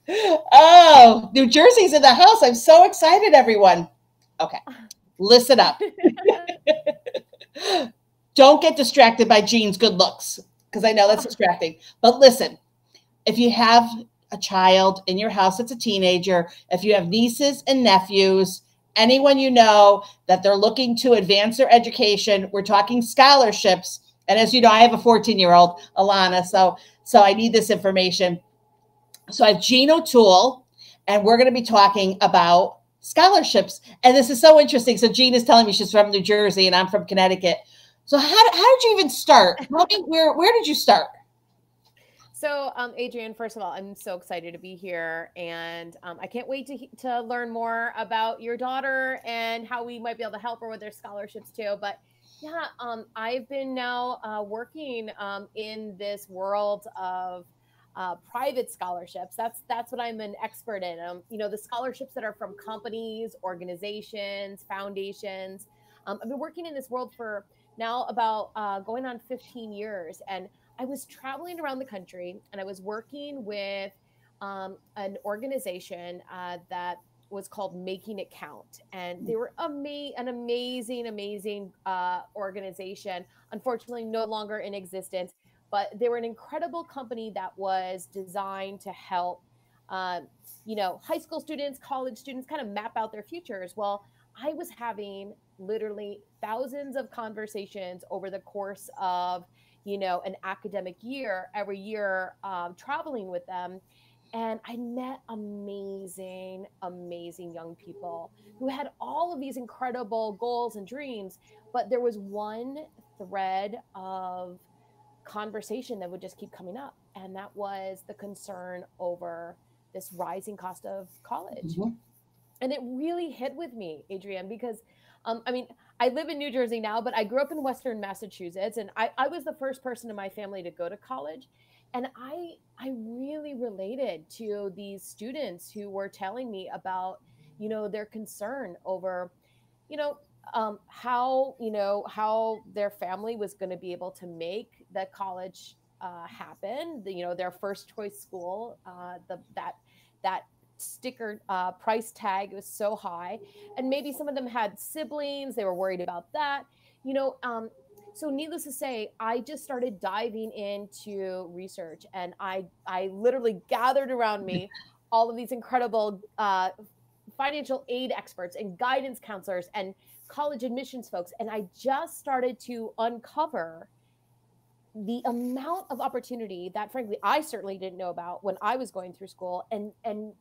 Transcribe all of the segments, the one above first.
Oh, New Jersey's in the house. I'm so excited, everyone. Okay, listen up. Don't get distracted by Jean's good looks, because I know that's distracting. But listen, if you have a child in your house that's a teenager, if you have nieces and nephews, anyone you know that they're looking to advance their education, we're talking scholarships. And as you know, I have a 14-year-old, Alana, so I need this information. So I have Jean O'Toole, and we're going to be talking about scholarships. And this is so interesting. So Jean is telling me she's from New Jersey, and I'm from Connecticut. So how did you even start? Where did you start? So, Adrienne, first of all, I'm so excited to be here, and I can't wait to learn more about your daughter and how we might be able to help her with their scholarships too. But yeah, I've been now working in this world of private scholarships. That's what I'm an expert in. The scholarships that are from companies, organizations, foundations. I've been working in this world for now about going on 15 years, and I was traveling around the country, and I was working with an organization that was called Making It Count. And they were an amazing organization, unfortunately no longer in existence, but they were an incredible company that was designed to help, high school students, college students kind of map out their futures. Well, I was having literally thousands of conversations over the course of an academic year, every year, traveling with them. And I met amazing young people who had all of these incredible goals and dreams. But there was one thread of conversation that would just keep coming up. And that was the concern over this rising cost of college. Mm-hmm. And it really hit with me, Adrienne, because I live in New Jersey now, but I grew up in Western Massachusetts, and I was the first person in my family to go to college. And I really related to these students who were telling me about, their concern over, how their family was going to be able to make the college happen. Their first choice school, that sticker price tag was so high, and maybe some of them had siblings, they were worried about that. So needless to say, I just started diving into research, and I literally gathered around me all of these incredible financial aid experts and guidance counselors and college admissions folks, and I just started to uncover the amount of opportunity that frankly I certainly didn't know about when I was going through school, and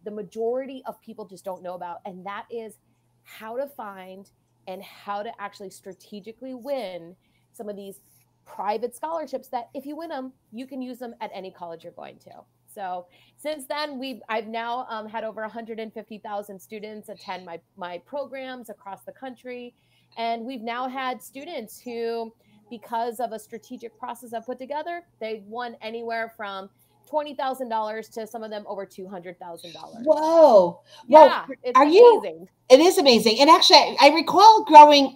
the majority of people just don't know about, and that is how to find and how to actually strategically win some of these private scholarships that if you win them, you can use them at any college you're going to. So since then, I've now had over 150,000 students attend my programs across the country, and we've now had students who, because of a strategic process I've put together, they've won anywhere from $20,000 to some of them over $200,000. Whoa. Yeah, well, it's are amazing. You, it is amazing. And actually, I recall growing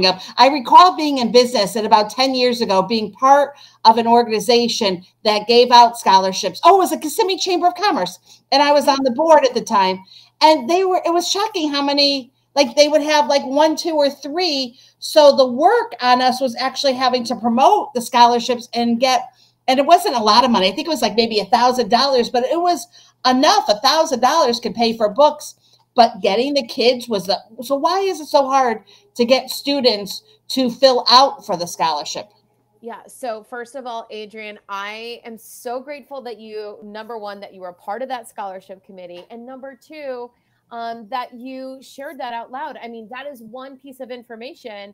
up, I recall being in business at about 10 years ago, being part of an organization that gave out scholarships. Oh, it was the Kissimmee Chamber of Commerce. And I was on the board at the time. And it was shocking how many, they would have one, two, or three. So the work on us was actually having to promote the scholarships and it wasn't a lot of money. I think it was maybe $1,000, but it was enough. $1,000 could pay for books, but getting the kids so why is it so hard to get students to fill out for the scholarship? Yeah. So first of all, Adrienne, I am so grateful that number one, that you were a part of that scholarship committee. And number two, that you shared that out loud. I mean, that is one piece of information.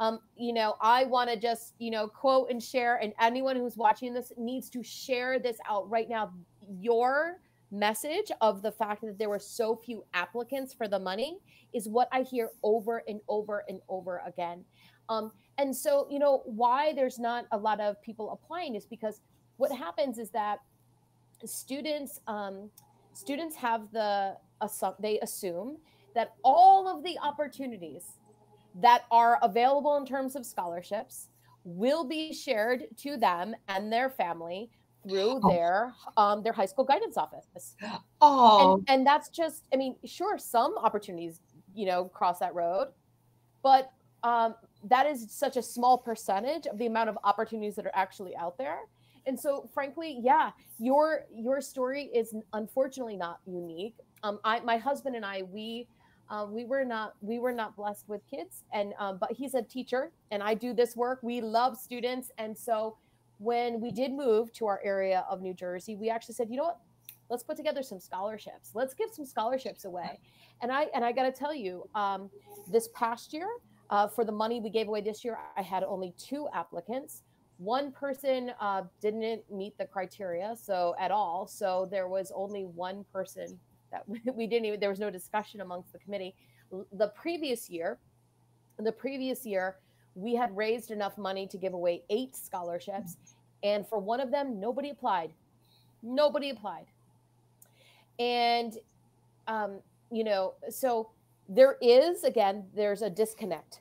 I want to just, quote and share, and anyone who's watching this needs to share this out right now. Your message of the fact that there were so few applicants for the money is what I hear over and over and over again. And so, why there's not a lot of people applying is because what happens is that students have they assume that all of the opportunities that are available in terms of scholarships will be shared to them and their family through Oh, their high school guidance office. oh, And that's just, I mean, sure, some opportunities, cross that road, but that is such a small percentage of the amount of opportunities that are actually out there. And so, frankly, yeah, your story is unfortunately not unique. My husband and I, we were not blessed with kids, and but he's a teacher, and I do this work. We love students, and so when we did move to our area of New Jersey, we actually said, you know what? Let's put together some scholarships. Let's give some scholarships away. And I got to tell you, this past year, for the money we gave away this year, I had only 2 applicants. One person didn't meet the criteria so at all. So there was only one person that we didn't even. There was no discussion amongst the committee. The previous year, the previous year, we had raised enough money to give away 8 scholarships, and for one of them, nobody applied. Nobody applied, and so there's a disconnect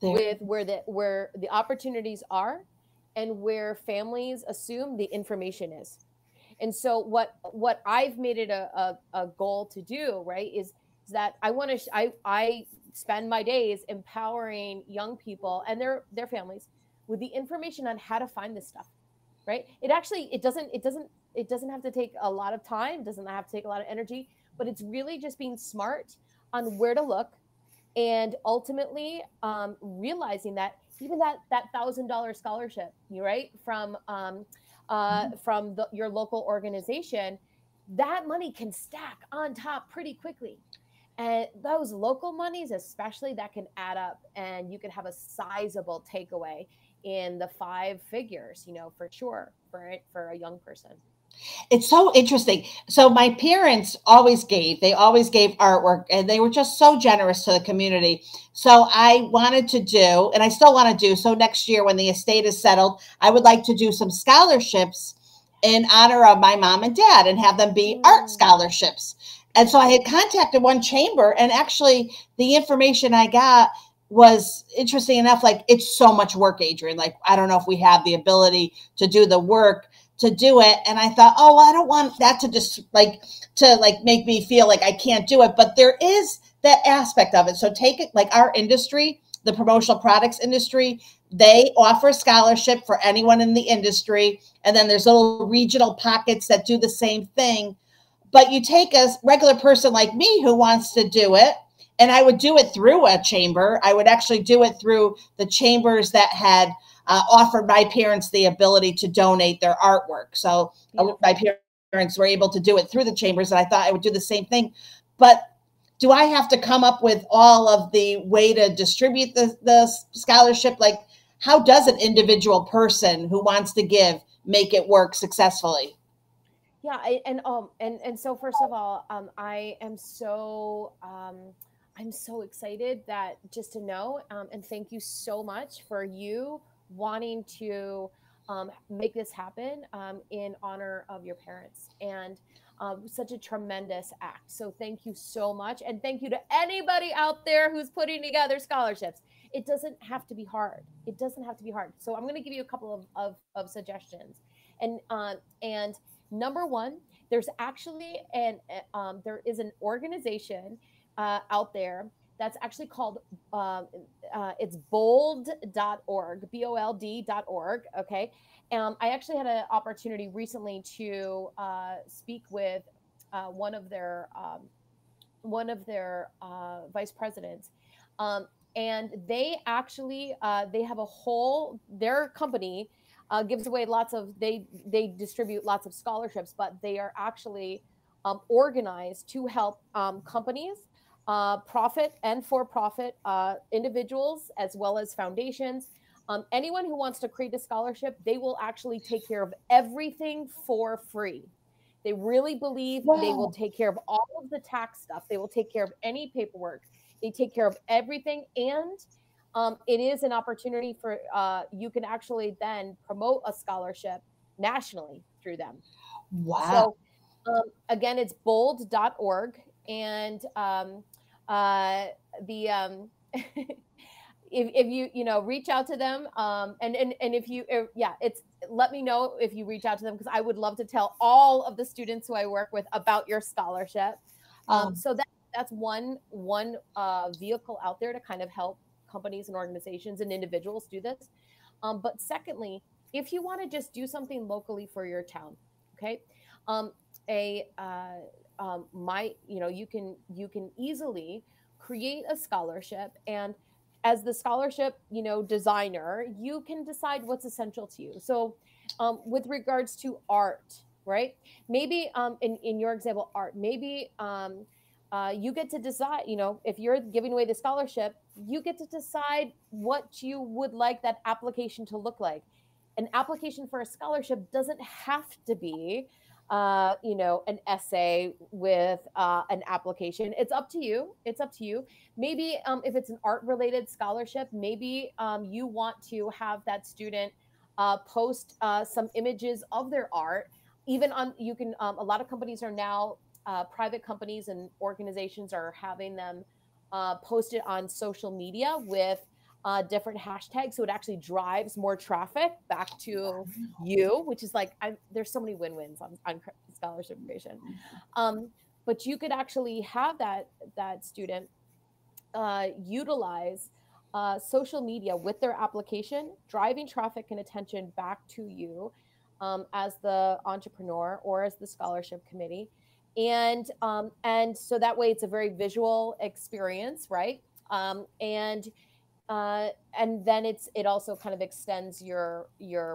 there. with where the opportunities are and where families assume the information is. And so what I've made it a goal to do, right, is that I want to I spend my days empowering young people and their families with the information on how to find this stuff, right? It doesn't have to take a lot of time, doesn't have to take a lot of energy, but it's really just being smart on where to look, and ultimately realizing that even that $1,000 scholarship, right, from your local organization, that money can stack on top pretty quickly. And those local monies, especially, that can add up, and you can have a sizable takeaway in the 5 figures, for sure, for a young person. It's so interesting. So my parents they always gave artwork, and they were just so generous to the community. So I wanted to do, and I still want to do, so next year when the estate is settled, I would like to do some scholarships in honor of my mom and dad and have them be art Mm, scholarships. And so I had contacted one chamber, and actually the information I got was interesting enough. Like, it's so much work, Adrienne. Like, I don't know if we have the ability to do the work to do it. And I thought, oh, well, I don't want that to just like make me feel like I can't do it. But there is that aspect of it. So take it like our industry, the promotional products industry, they offer scholarship for anyone in the industry. And then there's little regional pockets that do the same thing. But you take a regular person like me who wants to do it, and I would do it through a chamber. I would actually do it through the chambers that had offered my parents the ability to donate their artwork. So my parents were able to do it through the chambers, and I thought I would do the same thing. But do I have to come up with all of the way to distribute the scholarship? Like, how does an individual person who wants to give make it work successfully? Yeah, and so first of all, I'm so excited that just to know, and thank you so much for you wanting to make this happen in honor of your parents, and such a tremendous act. So thank you so much, and thank you to anybody out there who's putting together scholarships. It doesn't have to be hard. It doesn't have to be hard. So I'm going to give you a couple of suggestions, and number one, there's actually there is an organization out there that's actually called it's bold.org, bold.org. Okay. I actually had an opportunity recently to speak with one of their vice presidents, um, and they have a whole, their company gives away they distribute lots of scholarships, but they are actually organized to help companies, profit and for-profit individuals, as well as foundations. Anyone who wants to create a scholarship, they will actually take care of everything for free. They really believe they will Wow. take care of all of the tax stuff. They will take care of any paperwork. They take care of everything. And it is an opportunity for you can actually then promote a scholarship nationally through them. Wow. So again, it's bold.org. And uh, the if you, you know, reach out to them, and if you, yeah, it's, let me know if you reach out to them, because I would love to tell all of the students who I work with about your scholarship. So that's one vehicle out there to kind of help companies and organizations and individuals do this. But secondly, if you want to just do something locally for your town, okay, you know, you can easily create a scholarship, and as the scholarship, you know, designer, you can decide what's essential to you. So with regards to art, right, maybe in your example, art, maybe you get to decide, you know, if you're giving away the scholarship, you get to decide what you would like that application to look like. An application for a scholarship doesn't have to be you know, an essay with an application. It's up to you. It's up to you. Maybe if it's an art related scholarship, maybe you want to have that student post some images of their art. Even on, you can, a lot of companies are now, private companies and organizations are having them post it on social media with different hashtags, so it actually drives more traffic back to you, which is like, there's so many win-wins on scholarship information. But you could actually have that student utilize social media with their application, driving traffic and attention back to you as the entrepreneur or as the scholarship committee. And so that way it's a very visual experience, right? And then it also kind of extends your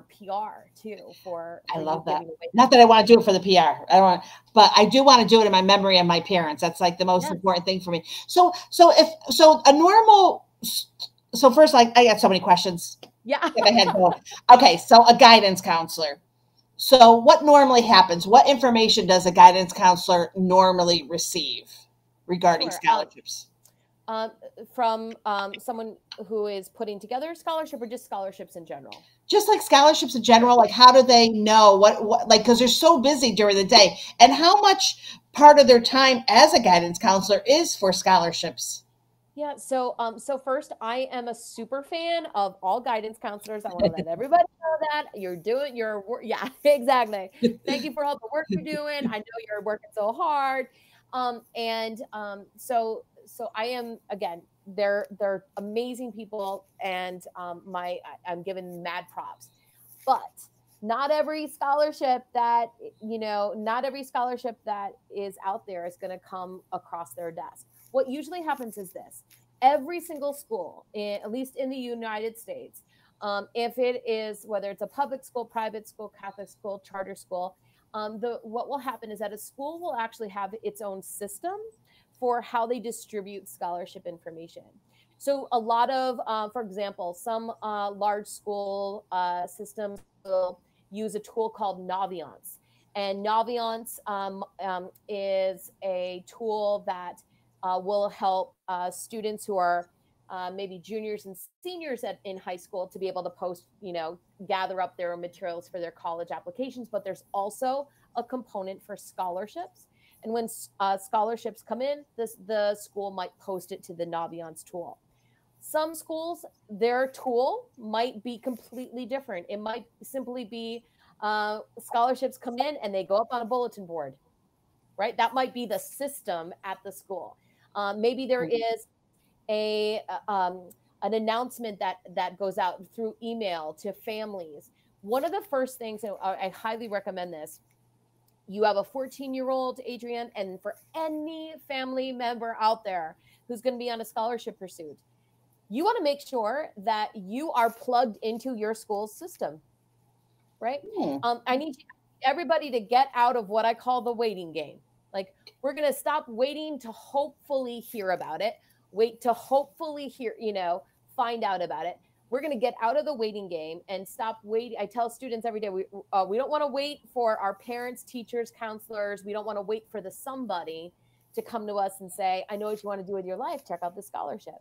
PR too for I you love that. giving away. Not that I want to do it for the PR. I don't want, but I do want to do it in my memory of my parents. That's like the most Yes. important thing for me. So a normal, so first, like, I got so many questions. Yeah. Get my head going. Okay, so a guidance counselor. So what normally happens? What information does a guidance counselor normally receive regarding Sure. scholarships? From someone who is putting together a scholarship, or just scholarships in general? Just like scholarships in general, like how do they know what like, because they're so busy during the day, and how much part of their time as a guidance counselor is for scholarships? Yeah. So first, I am a super fan of all guidance counselors. I want to let everybody know that you're doing your work. Yeah, exactly. Thank you for all the work you're doing. I know you're working so hard. So I am, again, they're amazing people, and I'm giving mad props. But not every scholarship that, you know, not every scholarship that is out there is going to come across their desk. What usually happens is this: every single school, at least in the United States, if it is, whether it's a public school, private school, Catholic school, charter school, what will happen is that a school will actually have its own system for how they distribute scholarship information. So a lot of, for example, some large school systems will use a tool called Naviance. And Naviance is a tool that will help students who are maybe juniors and seniors in high school to be able to post, you know, gather up their materials for their college applications. But there's also a component for scholarships. And when scholarships come in, the school might post it to the Naviance tool. Some schools, their tool might be completely different. It might simply be scholarships come in and they go up on a bulletin board, right? That might be the system at the school. Maybe there is an announcement that goes out through email to families. One of the first things, and I highly recommend this, you have a 14-year-old, Adrienne, and for any family member out there who's going to be on a scholarship pursuit, you want to make sure that you are plugged into your school's system, right? I need everybody to get out of what I call the waiting game. Like, we're going to stop waiting to hopefully hear about it, wait to hopefully hear, you know, find out about it. We're going to get out of the waiting game and stop waiting. I tell students every day, we don't want to wait for our parents, teachers, counselors. We don't want to wait for the somebody to come to us and say, I know what you want to do with your life. Check out the scholarship.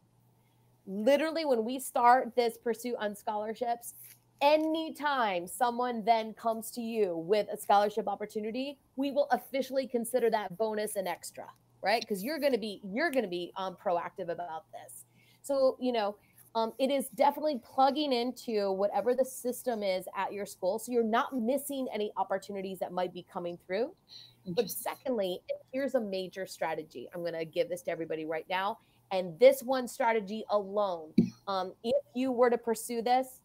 Literally, when we start this pursuit on scholarships, anytime someone then comes to you with a scholarship opportunity, we will officially consider that bonus an extra, right? Because you're going to be proactive about this. So, you know, It is definitely plugging into whatever the system is at your school, so you're not missing any opportunities that might be coming through. But secondly, here's a major strategy. I'm going to give this to everybody right now. And this one strategy alone, if you were to pursue this,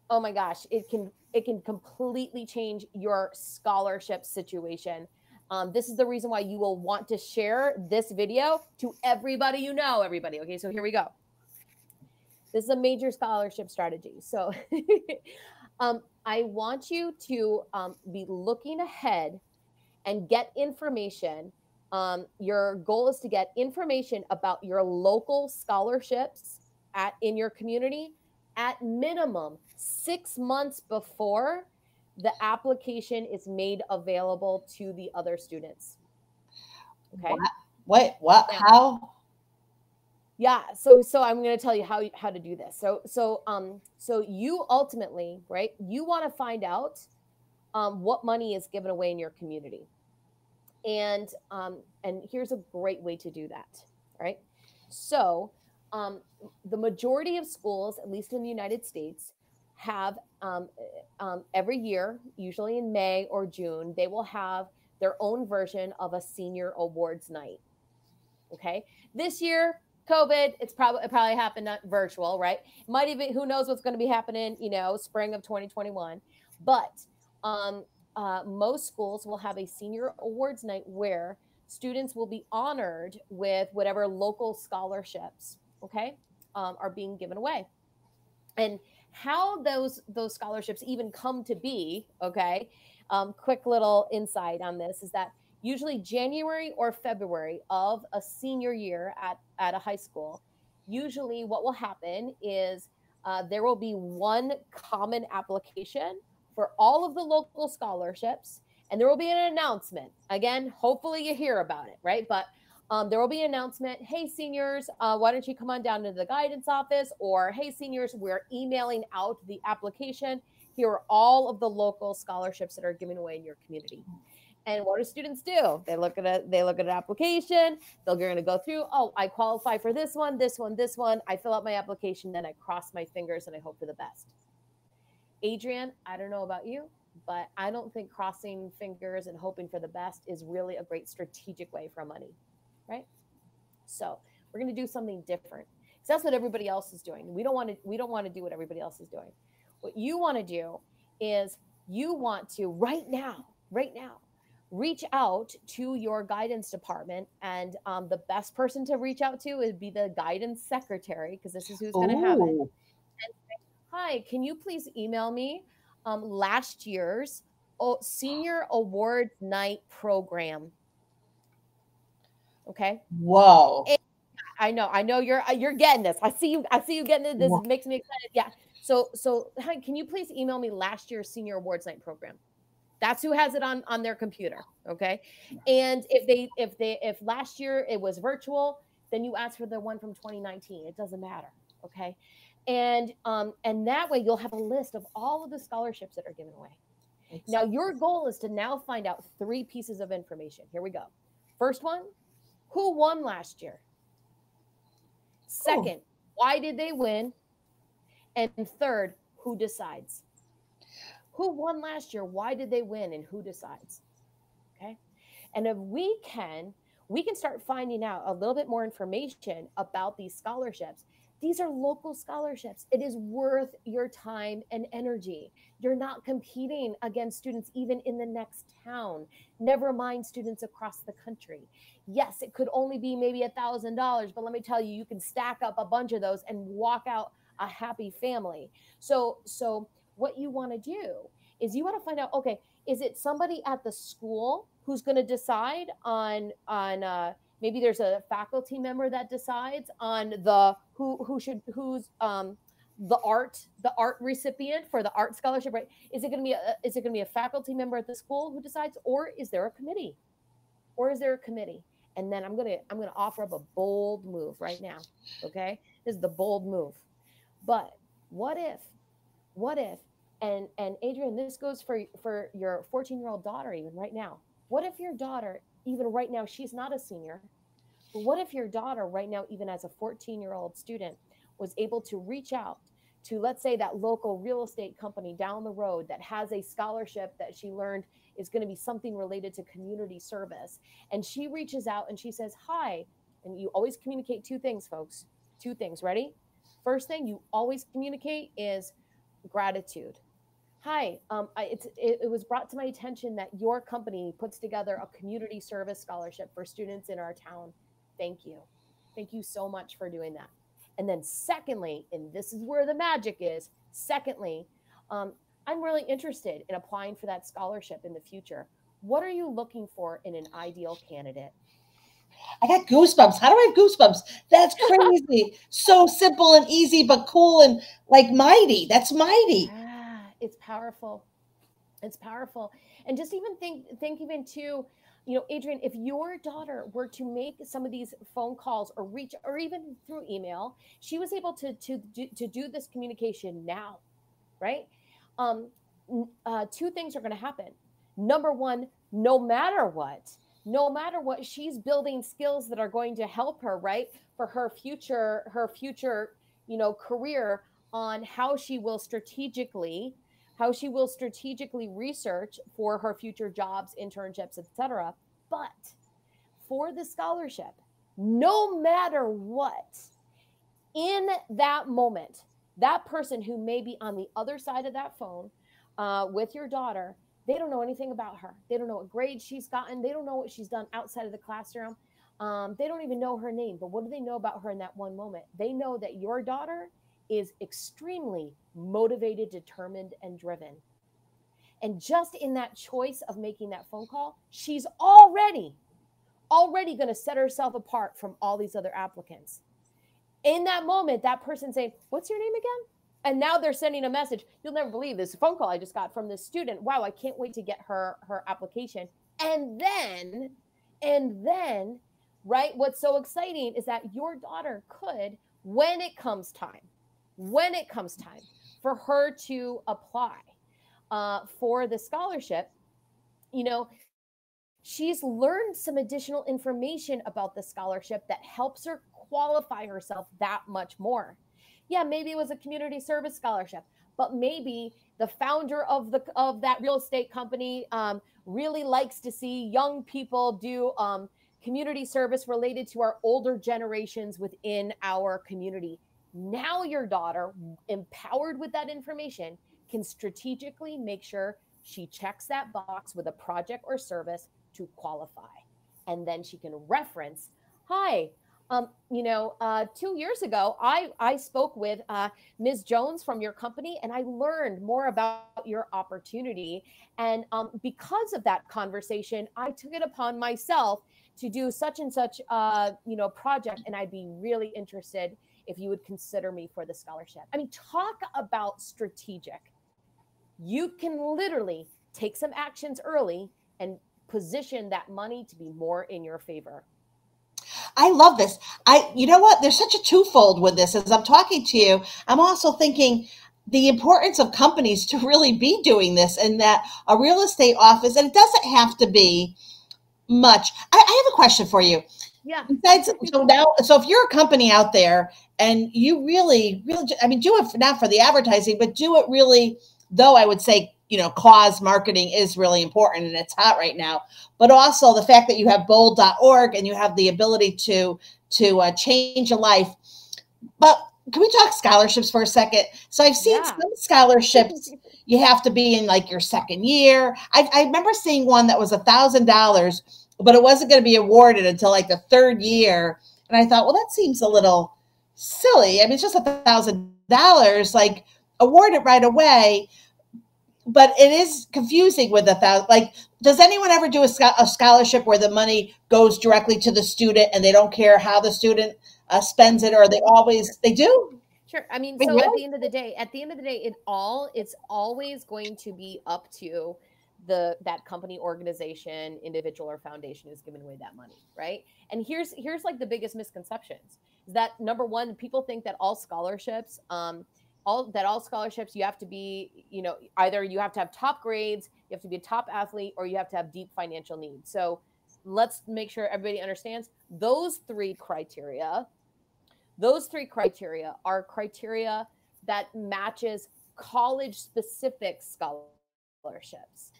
oh my gosh, it can completely change your scholarship situation. This is the reason why you will want to share this video to everybody you know, everybody. Okay, so here we go. This is a major scholarship strategy. So I want you to be looking ahead and get information. Your goal is to get information about your local scholarships in your community at minimum 6 months before the application is made available to the other students. Okay. What? Now, how? Yeah. So I'm going to tell you how to do this. So you ultimately, right, you want to find out what money is given away in your community. And here's a great way to do that, right? So the majority of schools, at least in the United States, have every year, usually in May or June, they will have their own version of a senior awards night. Okay. This year, COVID, it probably happened virtual, right? It might even, who knows what's going to be happening, spring of 2021. But most schools will have a senior awards night where students will be honored with whatever local scholarships, okay, are being given away. And how those scholarships even come to be, okay, quick little insight on this is that usually January or February of a senior year at a high school, usually what will happen is there will be one common application for all of the local scholarships, and there will be an announcement. Again, hopefully you hear about it, right? But there will be an announcement. Hey, seniors, why don't you come on down to the guidance office? Or, hey, seniors, we're emailing out the application. Here are all of the local scholarships that are given away in your community. And what do students do? They look at an application. They're going to go through, oh, I qualify for this one, this one, this one. I fill out my application, then I cross my fingers and I hope for the best. Adrienne, I don't know about you, but I don't think crossing fingers and hoping for the best is really a great strategic way for money, right? So we're going to do something different because that's what everybody else is doing. We don't want to do what everybody else is doing. What you want to do is you want to right now, reach out to your guidance department, and the best person to reach out to would be the guidance secretary, because this is who's going to have it. And say, hi, can you please email me last year's senior awards night program? Okay. Whoa. I know you're getting this. I see you getting it. This makes me excited. Yeah. So hi, can you please email me last year's senior awards night program? That's who has it on their computer. Okay. And if last year it was virtual, then you ask for the one from 2019. It doesn't matter. Okay. And that way you'll have a list of all of the scholarships that are given away. Now your goal is to now find out 3 pieces of information. Here we go. First one, who won last year? Second, why did they win? And third, who decides? Who won last year? Why did they win? And who decides? Okay. And if we can start finding out a little bit more information about these scholarships. These are local scholarships. It is worth your time and energy. You're not competing against students even in the next town, never mind students across the country. Yes, it could only be maybe $1,000, but let me tell you, you can stack up a bunch of those and walk out a happy family. So what you want to do is you want to find out, okay, is it somebody at the school who's going to decide on maybe there's a faculty member that decides on the who's the art recipient for the art scholarship, right? Is it going to be a faculty member at the school who decides, or is there a committee? And then I'm going to offer up a bold move right now. Okay? This is the bold move. But what if and Adrienne, this goes for your 14-year-old daughter even right now. What if your daughter, even right now, she's not a senior, but what if your daughter right now, even as a 14-year-old student, was able to reach out to, let's say, that local real estate company down the road that has a scholarship that she learned is going to be something related to community service. And she reaches out and she says, hi. And you always communicate two things, folks. Two things. Ready? First thing you always communicate is gratitude. Hi, it was brought to my attention that your company puts together a community service scholarship for students in our town. Thank you. Thank you so much for doing that. And then secondly, and this is where the magic is, secondly, I'm really interested in applying for that scholarship in the future. What are you looking for in an ideal candidate? I got goosebumps. How do I have goosebumps? That's crazy. So simple and easy, but cool and like mighty. That's mighty. Ah, it's powerful. It's powerful. And just even think even too, Adrienne, if your daughter were to make some of these phone calls or reach, or even through email, she was able to do this communication now, right? Two things are going to happen. Number one, no matter what, she's building skills that are going to help her, right? For her future, career, on how she will strategically research for her future jobs, internships, etc. But for the scholarship, no matter what, in that moment, that person who may be on the other side of that phone with your daughter, they don't know anything about her. They don't know what grade she's gotten. They don't know what she's done outside of the classroom. They don't even know her name. But what do they know about her in that one moment? They know that your daughter is extremely motivated, determined, and driven. And just in that choice of making that phone call, she's already going to set herself apart from all these other applicants. In that moment, that person saying, what's your name again? And now they're sending a message. You'll never believe this phone call I just got from this student. Wow, I can't wait to get her application. And then, right, what's so exciting is that your daughter could, when it comes time for her to apply for the scholarship, she's learned some additional information about the scholarship that helps her qualify herself that much more. Yeah, maybe it was a community service scholarship, but maybe the founder of that real estate company really likes to see young people do community service related to our older generations within our community. Now your daughter, empowered with that information, can strategically make sure she checks that box with a project or service to qualify. And then she can reference, hi, 2 years ago, I spoke with Ms. Jones from your company, and I learned more about your opportunity. And because of that conversation, I took it upon myself to do such and such, project. And I'd be really interested if you would consider me for the scholarship. I mean, talk about strategic. You can literally take some actions early and position that money to be more in your favor. I love this. You know what? There's such a twofold with this. As I'm talking to you, I'm also thinking the importance of companies to really be doing this, and that a real estate office, and it doesn't have to be much. I have a question for you. Yeah. So if you're a company out there and you really, I mean, do it not for the advertising, but do it really, though I would say, cause marketing is really important and it's hot right now, but also the fact that you have bold.org and you have the ability to change a life. But can we talk scholarships for a second? So I've seen some scholarships, you have to be in like your second year. I remember seeing one that was $1,000, but it wasn't going to be awarded until like the third year. And I thought, well, that seems a little silly. I mean, it's just $1,000, like award it right away. But it is confusing with $1,000. Like, does anyone ever do a scholarship where the money goes directly to the student and they don't care how the student spends it, or they do? Sure. I mean, so really? At the end of the day, it's always going to be up to that company, organization, individual, or foundation who's giving away that money, right? And here's like the biggest misconceptions is that, number one, people think that all scholarships, you have to be, either you have to have top grades, you have to be a top athlete, or you have to have deep financial needs. So let's make sure everybody understands those three criteria Those three criteria are criteria that matches college-specific scholarships.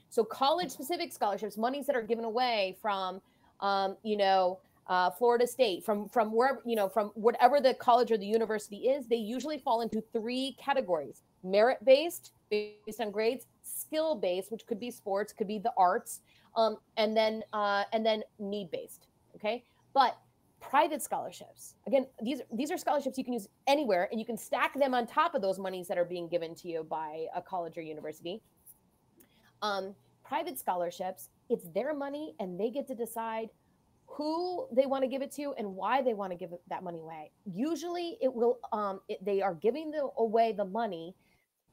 So college-specific scholarships, monies that are given away from, Florida State, from wherever, from whatever the college or the university is, they usually fall into three categories: merit-based, based on grades; skill-based, which could be sports, could be the arts, and then need-based. Okay, but private scholarships, again, these are scholarships you can use anywhere, and you can stack them on top of those monies that are being given to you by a college or university. Private scholarships, it's their money, and they get to decide who they want to give it to and why they want to give that money away. Usually they are giving away the money,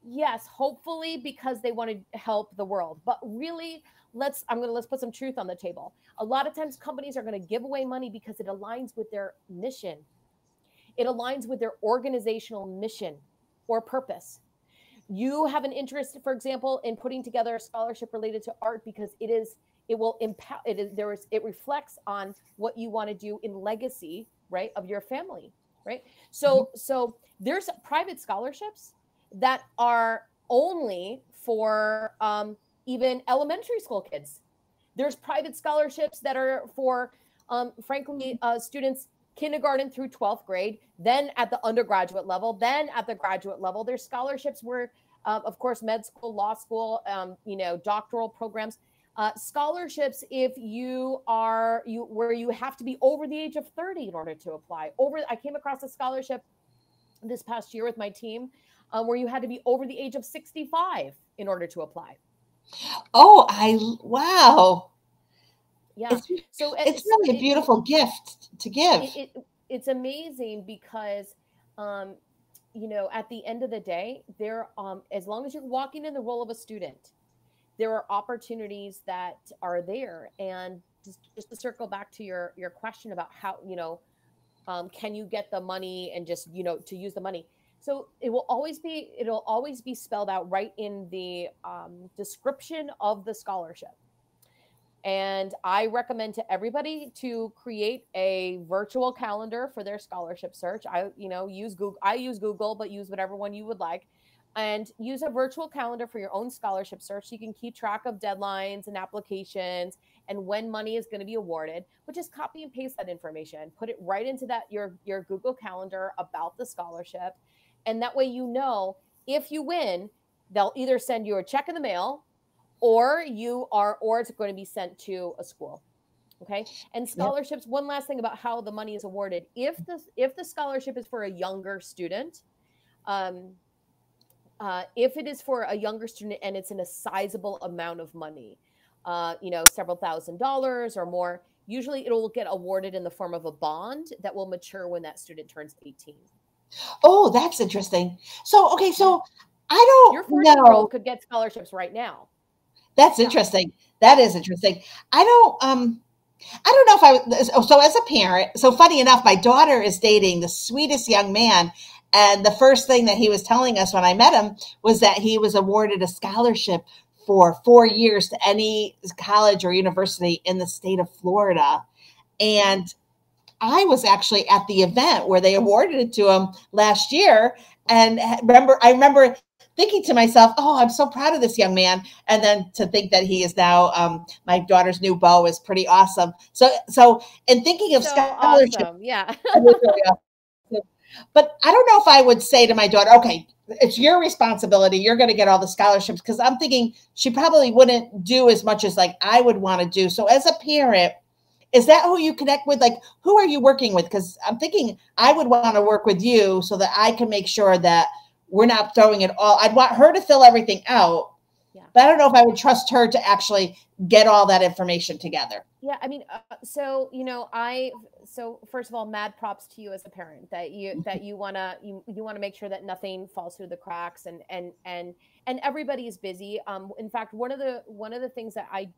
yes, hopefully because they want to help the world, but really, let's put some truth on the table. A lot of times companies are going to give away money because it aligns with their mission. It aligns with their organizational mission or purpose. You have an interest, for example, in putting together a scholarship related to art because it reflects on what you want to do in legacy, right, of your family, right? So there's private scholarships that are only for even elementary school kids. There's private scholarships that are for, frankly, students kindergarten through 12th grade, then at the undergraduate level, then at the graduate level. There's scholarships where, of course, med school, law school, doctoral programs. Scholarships if where you have to be over the age of 30 in order to apply. I came across a scholarship this past year with my team where you had to be over the age of 65 in order to apply. Wow. Yeah. It's really a beautiful gift to give. It's amazing because, at the end of the day, as long as you're walking in the role of a student, there are opportunities that are there. And just to circle back to your question about how, can you get the money and just, to use the money. So it'll always be spelled out right in the description of the scholarship. And I recommend to everybody to create a virtual calendar for their scholarship search. I use Google, but use whatever one you would like, and use a virtual calendar for your own scholarship search. So you can keep track of deadlines and applications and when money is going to be awarded, but just copy and paste that information, put it right into your Google Calendar about the scholarship. And that way, if you win, they'll either send you a check in the mail or it's going to be sent to a school. Okay. And scholarships, One last thing about how the money is awarded. If the scholarship is for a younger student, if it is for a younger student and it's in a sizable amount of money, several $1,000s or more, usually it'll get awarded in the form of a bond that will mature when that student turns 18. Oh, that's interesting. So, okay. So I don't Your 14-year-old could get scholarships right now. That's interesting. That is interesting. I don't know so as a parent, so funny enough, my daughter is dating the sweetest young man. And the first thing that he was telling us when I met him was that he was awarded a scholarship for 4 years to any college or university in the state of Florida. And I was actually at the event where they awarded it to him last year. And I remember thinking to myself, oh, I'm so proud of this young man. And then to think that he is now my daughter's new beau is pretty awesome. So in thinking of scholarship, awesome. Yeah. But I don't know if I would say to my daughter, okay, it's your responsibility. You're going to get all the scholarships, because I'm thinking she probably wouldn't do as much as like I would want to do. So as a parent, is that who you connect with? Like, who are you working with? Because I'm thinking I would want to work with you so that I can make sure that we're not throwing it all. I'd want her to fill everything out, but I don't know if I would trust her to actually get all that information together. Yeah. I mean, so first of all, mad props to you as a parent that you want to make sure that nothing falls through the cracks, and everybody is busy. In fact, one of the things that I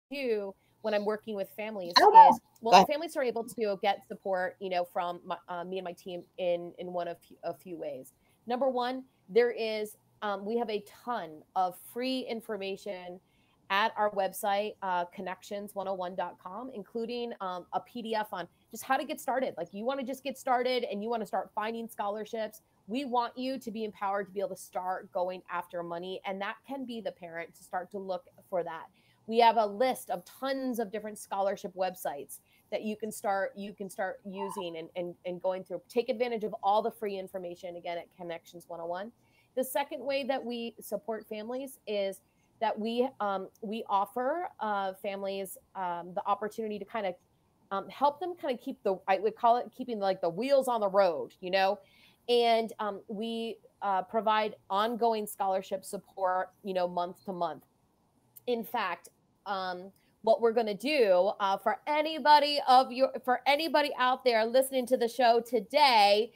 do when I'm working with families is, families are able to get support, from me and my team in one of a few ways. Number one, there is, we have a ton of free information at our website, connections101.com, including a PDF on just how to get started. Like, you want to just get started and you want to start finding scholarships. We want you to be empowered to be able to start going after money. And that can be the parent to start to look for that. We have a list of tons of different scholarship websites that you can start using and going through. Take advantage of all the free information, again, at Connections 101. The second way that we support families is that we offer families the opportunity to kind of help them kind of keep I would call it keeping like the wheels on the road, and we provide ongoing scholarship support, month to month. In fact, what we're going to do for anybody out there listening to the show today,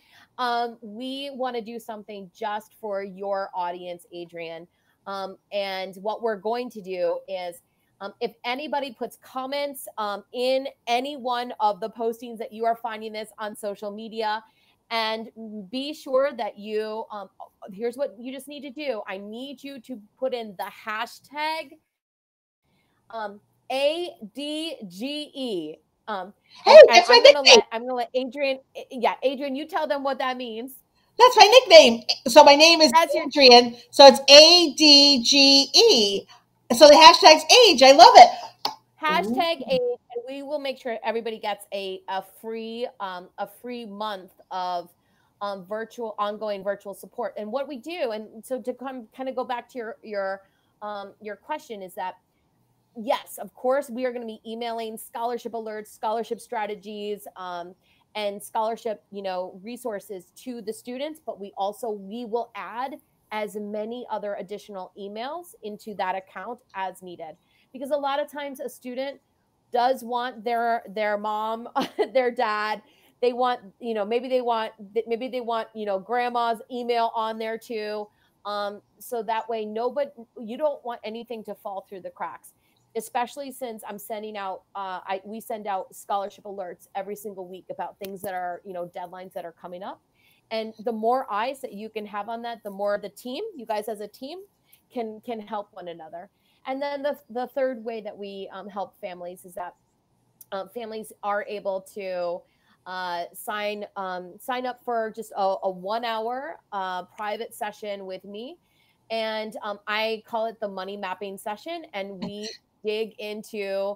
we want to do something just for your audience, Adrienne. And what we're going to do is, if anybody puts comments in any one of the postings that you are finding this on social media, and be sure that you, here's what you just need to do. I need you to put in the hashtag ADGE. Hey, that's my nickname. I'm gonna let Adrienne. Yeah, Adrienne, you tell them what that means. That's my nickname. So my name is Adrienne. So it's ADGE. So the hashtag's age. I love it. Hashtag age, and we will make sure everybody gets a free month of ongoing virtual support. And what we do, and so to kind of go back to your question, is that yes, of course, we are going to be emailing scholarship alerts, scholarship strategies, and scholarship, resources to the students, but we will add as many other additional emails into that account as needed. Because a lot of times a student does want their mom, their dad, they want, maybe they want, grandma's email on there too. So that way you don't want anything to fall through the cracks, especially since I'm sending out, we send out scholarship alerts every single week about things that are, deadlines that are coming up. And the more eyes that you can have on that, the more you guys as a team can help one another. And then the third way that we help families is that families are able to sign up for just a 1 hour private session with me. And I call it the money mapping session. And we dig into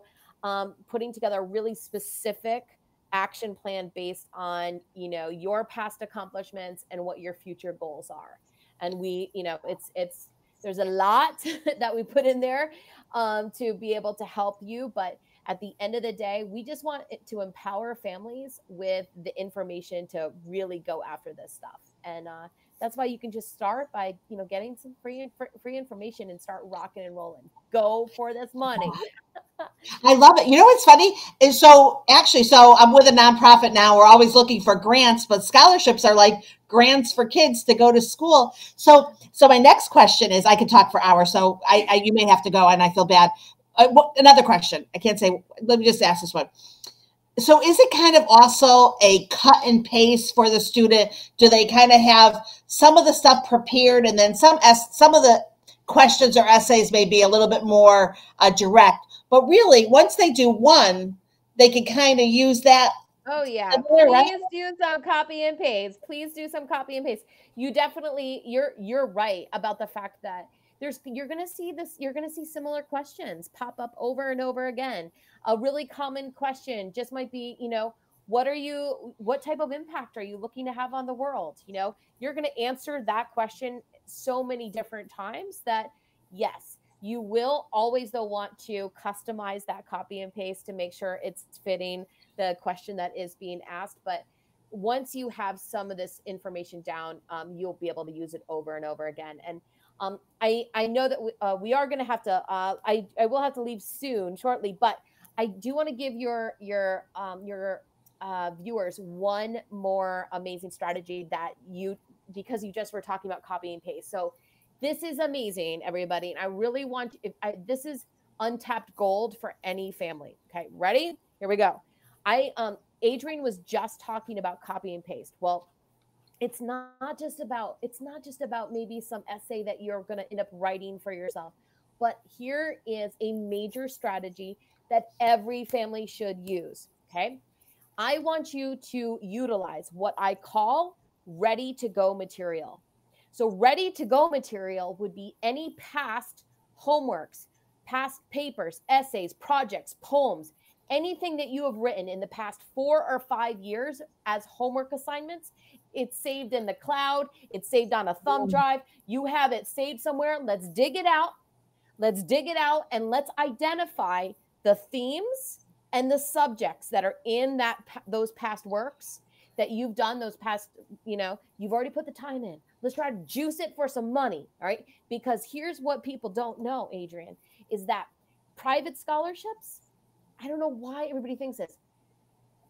putting together a really specific action plan based on, your past accomplishments and what your future goals are. And we, there's a lot that we put in there to be able to help you. But at the end of the day, we just want it to empower families with the information to really go after this stuff. And that's why you can just start by, getting some free information and start rocking and rolling. Go for this money. I love it. You know what's funny is so I'm with a nonprofit now. We're always looking for grants, but scholarships are like grants for kids to go to school. So my next question is, I could talk for hours, so you may have to go, and I feel bad. Another question. I can't say. Let me just ask this one. So is it kind of also a cut and paste for the student? Do they kind of have some of the stuff prepared, and then some of the questions or essays may be a little bit more direct? But really, once they do one, they can kind of use that. Oh yeah. Please do some copy and paste. Please do some copy and paste. You definitely, you're right about the fact that you're going to see similar questions pop up over and over again. A really common question just might be, what type of impact are you looking to have on the world? You're going to answer that question so many different times that, yes, you will always, though, want to customize that copy and paste to make sure it's fitting the question that is being asked. But once you have some of this information down, you'll be able to use it over and over again. And I know that we are going to have to, I will have to leave shortly, but I do want to give your viewers one more amazing strategy because you just were talking about copy and paste. So this is amazing, everybody. And I really want, this is untapped gold for any family. Okay, ready? Here we go. Adrienne was just talking about copy and paste. Well, it's not just about maybe some essay that you're going to end up writing for yourself, But here is a major strategy that every family should use, okay? I want you to utilize what I call ready to go material. So ready to go material would be any past homeworks, past papers, essays, projects, poems, anything that you have written in the past 4 or 5 years as homework assignments. It's saved in the cloud. It's saved on a thumb drive. You have it saved somewhere. Let's dig it out. Let's dig it out and let's identify the themes and the subjects that are in those past works that you've done, those past, you've already put the time in. Let's try to juice it for some money, all right? Because here's what people don't know, Adrienne, is that private scholarships, I don't know why everybody thinks this.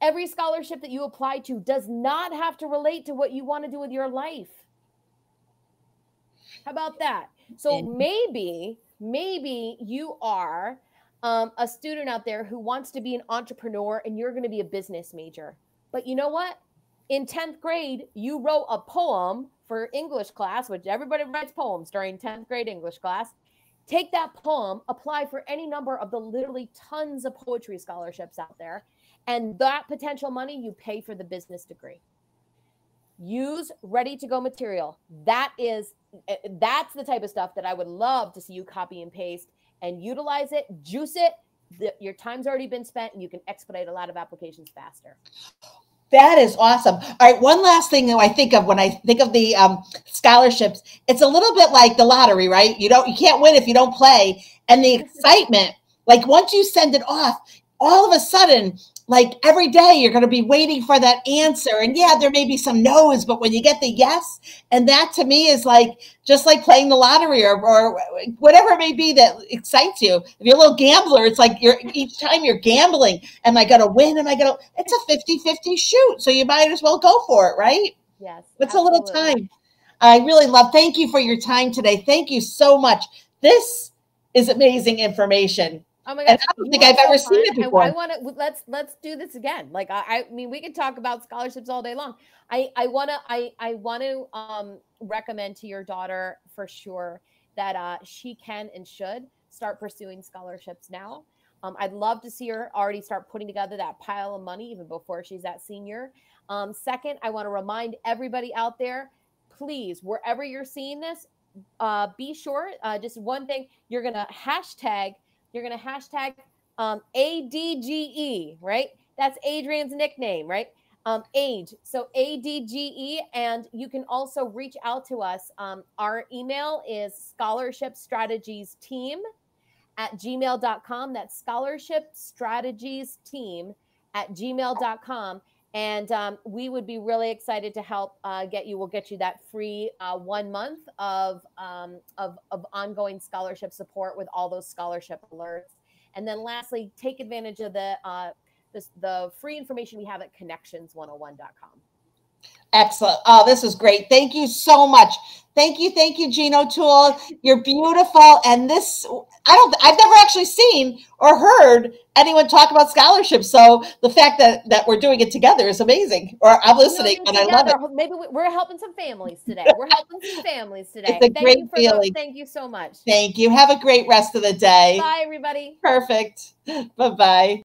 Every scholarship that you apply to does not have to relate to what you want to do with your life. How about that? So maybe you are a student out there who wants to be an entrepreneur and you're going to be a business major. But you know what? In 10th grade, you wrote a poem for English class, which everybody writes poems during 10th grade English class. Take that poem, apply for any number of the literally tons of poetry scholarships out there, and that potential money you pay for the business degree. Use ready to go material. That's the type of stuff that I would love to see you copy and paste and utilize it, juice it. Your time's already been spent and you can expedite a lot of applications faster. That is awesome. All right. One last thing that I think of when I think of the scholarships, it's a little bit like the lottery, right? You can't win if you don't play. And the excitement, like once you send it off, all of a sudden, like every day you're going to be waiting for that answer. And yeah, there may be some no's, but when you get the yes, and that to me is like, just like playing the lottery or whatever it may be that excites you. If you're a little gambler, it's like each time you're gambling, am I going to win? It's a 50-50 shoot. So you might as well go for it, right? Yes. It's a little time. I really thank you for your time today. Thank you so much. This is amazing information. Oh my gosh, I don't think I've ever seen it before. I want to let's do this again. Like I mean, we could talk about scholarships all day long. I want to recommend to your daughter for sure that she can and should start pursuing scholarships now. I'd love to see her already start putting together that pile of money even before she's that senior. Second, I want to remind everybody out there, please, wherever you're seeing this, be sure. Just one thing, you're gonna hashtag ADGE, right? That's Adrienne's nickname, right? Age. So ADGE. And you can also reach out to us. Our email is scholarshipstrategiesteam@gmail.com. That's scholarshipstrategiesteam @gmail.com. And we would be really excited to help We'll get you that free 1 month of ongoing scholarship support with all those scholarship alerts. And then lastly, take advantage of the free information we have at Connections101.com. Excellent. Oh, this is great. Thank you so much. Thank you, Jean O'Toole. You're beautiful. And I've never actually seen or heard anyone talk about scholarships. So the fact that we're doing it together is amazing. Or I'm listening, and I love it. Maybe we're helping some families today. It's a great feeling. Thank you so much. Thank you. Have a great rest of the day. Bye, everybody. Perfect. Bye-bye.